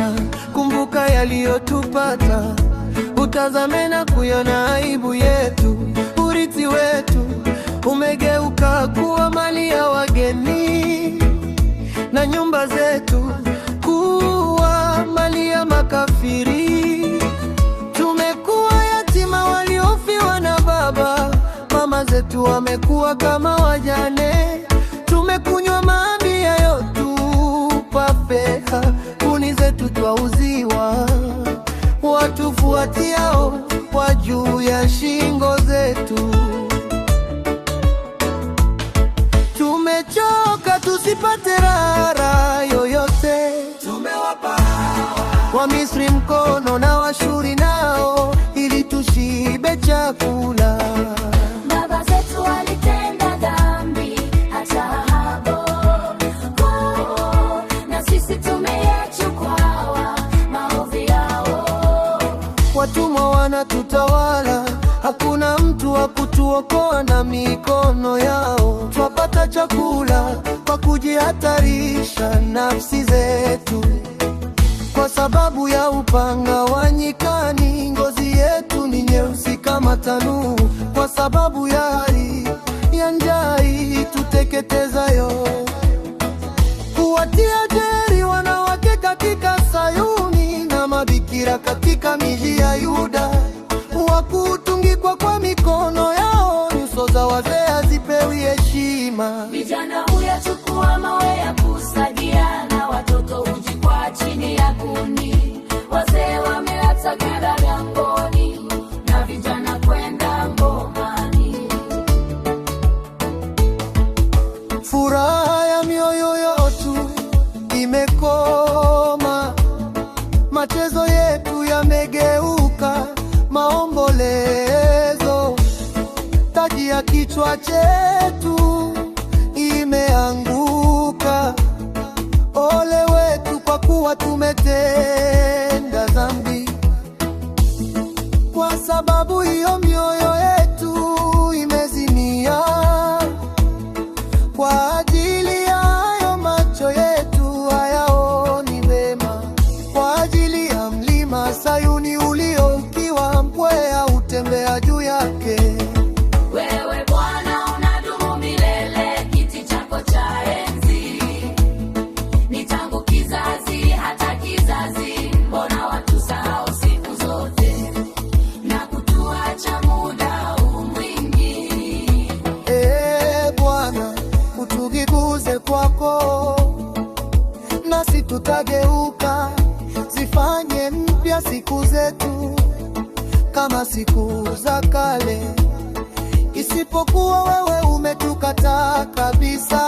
Bwana, kumbuka yaliyotupata, utazame na kuiona aibu yetu. Urithi wetu umegeuka kuwa mali ya wageni, na nyumba zetu kuwa mali ya makafiri. Tumekuwa yatima waliofiwa na baba, mama zetu wamekuwa kama wajane. Tumekunywa mavi yayotupa fedha, kuni zetu twauziwa, watufuatiao kwa juu ya shingo zetu. Tumechoka tusipate raha yoyote, tumewapa Wamisri mkono na Washuri nao, ili tushibe chakula. Baba zetu walitenda dhambi hata hapo, na sisi tumeyachukua maovu yao. Watumwa wanatutawala, hakuna mtu wa kutuokoa na mikono yao. Twapata chakula kwa kujihatarisha nafsi zetu, kwa sababu ya upanga wa nyikani. Ngozi yetu ni nyeusi kama tanuu, kwa sababu ya hali ya njaa ituteketezayo. Kuwatia jeri wanawake katika Sayuni, na mabikira katika miji ya Yuda, wakutungikwa kwa mikono yao. Nyuso za wazee hazipewi heshima. Vijana huyachukua mawe ya kusagia, na watoto hujikwa chini ya kuni. Wazee wameacha ganda langoni, na vijana kwenda ngomani. Furaha ya mioyo yetu imekoma, machezo yetu yamegeuka maombolezo. Taji ya kichwa chetu imeanguka. Ole wetu kwa kuwa tumetenda dhambi. Kwa sababu hiyo mioyo yetu imezimia. Kwa ajili ya hayo macho yetu hayaoni mema. Kwa ajili ya mlima Sayuni uliokiwa, mpwea hutembea juu yake. Wewe Bwana unadumu milele, kiti chako cha enzi ni tangu kizazi hata kizazi. Mbona watusahau siku zote na kutuacha muda mwingi? Bwana, utugeuze kwako, nasi tutageuka. Zifanye mpya siku zetu kama siku za kale. Isipokuwa wewe umetukataa kabisa.